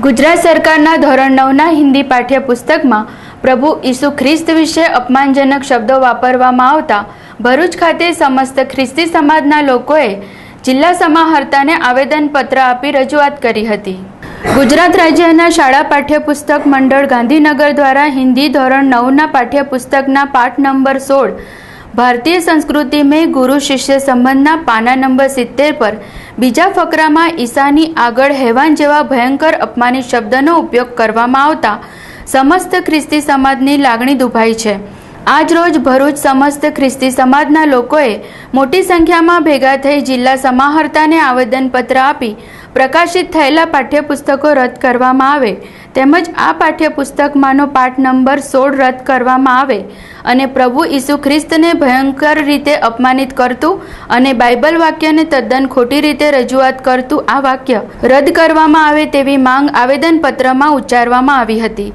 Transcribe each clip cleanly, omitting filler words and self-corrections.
ગુજરાત સરકારના ધોરણ 9ના હિન્દી પાઠ્યપુસ્તકમાં પ્રભુ ઈસુ ખ્રિસ્ત વિશે અપમાનજનક શબ્દો વાપરવામાં આવતા ભરૂચ ખાતે સમસ્ત ખ્રિસ્તી સમાજના લોકોએ જિલ્લા સમાહર્તાને આવેદનપત્ર આપી રજૂઆત કરી હતી। ગુજરાત રાજ્યના શાળા પાઠ્યપુસ્તક મંડળ ગાંધીનગર દ્વારા હિન્દી ધોરણ 9ના પાઠ્યપુસ્તકના પાઠ નંબર 16 भारतीय संस्कृति में गुरु शिष्य संबंधना पाना नंबर 70 पर बीजा फकरामां ईसानी आगळ हेवान जेवा भयंकर अपमानित शब्दनो उपयोग करवामां आवता समस्त ख्रिस्ती समाजनी लागणी दुभाई छे। आज रोज भरूच समस्त ख्रिस्ती समाजना लोकोए मोटी संख्यामां भेगा थई जिल्ला समाहर्ताने आवेदनपत्र आपी प्रकाशित थयेला पाठ्यपुस्तको रद्द करवामां आवे તેમજ આ પાઠ્યપુસ્તકમાંનો પાઠ નંબર 16 રદ કરવામાં આવે અને પ્રભુ ઈસુ ખ્રિસ્તને ભયંકર રીતે અપમાનિત કરતું અને બાઇબલ વાક્યને તદ્દન ખોટી રીતે રજૂઆત કરતું આ વાક્ય રદ કરવામાં આવે તેવી માંગ આવેદનપત્રમાં ઉચ્ચારવામાં આવી હતી।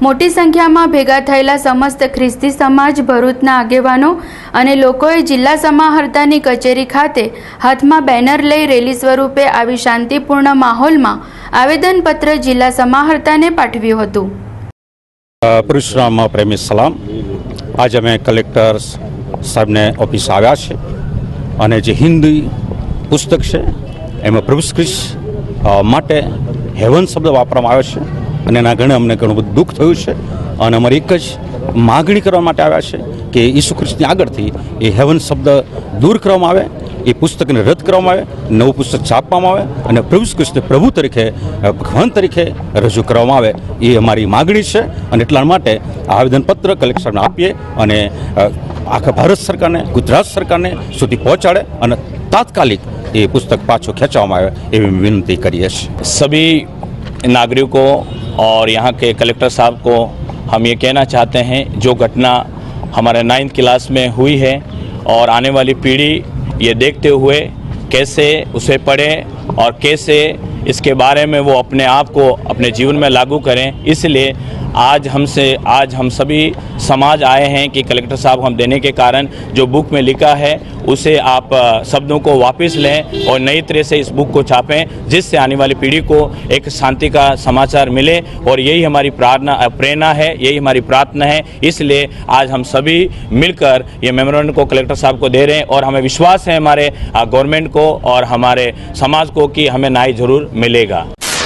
મોટી સંખ્યામાં ભેગા થયેલા સમસ્ત ખ્રિસ્તી સમાજ ભરૂચના આગેવાનો અને લોકોએ જિલ્લા સમાહર્તાની કચેરી ખાતે હાથમાં બેનર લઈ રેલી સ્વરૂપે આવી શાંતિપૂર્ણ માહોલમાં आवेदनपत्र जिला समाहर्ताने पाठव्युं हतुं। परशुराम प्रेमी सलाम। आज अमे कलेक्टर साहब ने ऑफिस आव्या छे अने जे हिंदी पुस्तक छे एमां प्रभु ख्रिस्त माटे हेवन शब्द वापरवामां आव्यो छे अने एना घणे अमने घणुं बधुं दुख थयुं छे अने अमारी एक ज मागणी करवा माटे आव्या छे के ईसु ख्रिस्तनी आगळथी ए हेवन शब्द दूर करवामां आवे, એ પુસ્તકને રદ કરવામાં આવે, નવું પુસ્તક છાપવામાં આવે અને પ્રભુ ખ્રિસ્તને પ્રભુ તરીકે ભગવાન તરીકે રજૂ કરવામાં આવે એ અમારી માગણી છે અને એટલા માટે આવેદનપત્ર કલેક્ટરને આપીએ અને આખા ભારત સરકારને ગુજરાત સરકારને સુધી પહોંચાડે અને તાત્કાલિક એ પુસ્તક પાછું ખેંચવામાં આવે એવી વિનંતી કરીએ છીએ। सभी नागरिकों और यहाँ के कलेक्टर साहब को हम ये कहना चाहते हैं, जो घटना हमारे 9th क्लास में हुई है और आने वाली पीढ़ी ये देखते हुए कैसे उसे पढ़ें और कैसे इसके बारे में वो अपने आप को अपने जीवन में लागू करें, इसलिए आज हम सभी समाज आए हैं कि कलेक्टर साहब हम देने के कारण जो बुक में लिखा है उसे आप शब्दों को वापस लें और नई तरह से इस बुक को छापें, जिससे आने वाली पीढ़ी को एक शांति का समाचार मिले और यही हमारी प्रेरणा है, यही हमारी प्रार्थना है। इसलिए आज हम सभी मिलकर ये मेमोरेंडम को कलेक्टर साहब को दे रहे हैं और हमें विश्वास है हमारे गवर्नमेंट को और हमारे समाज को कि हमें न्याय जरूर मिलेगा।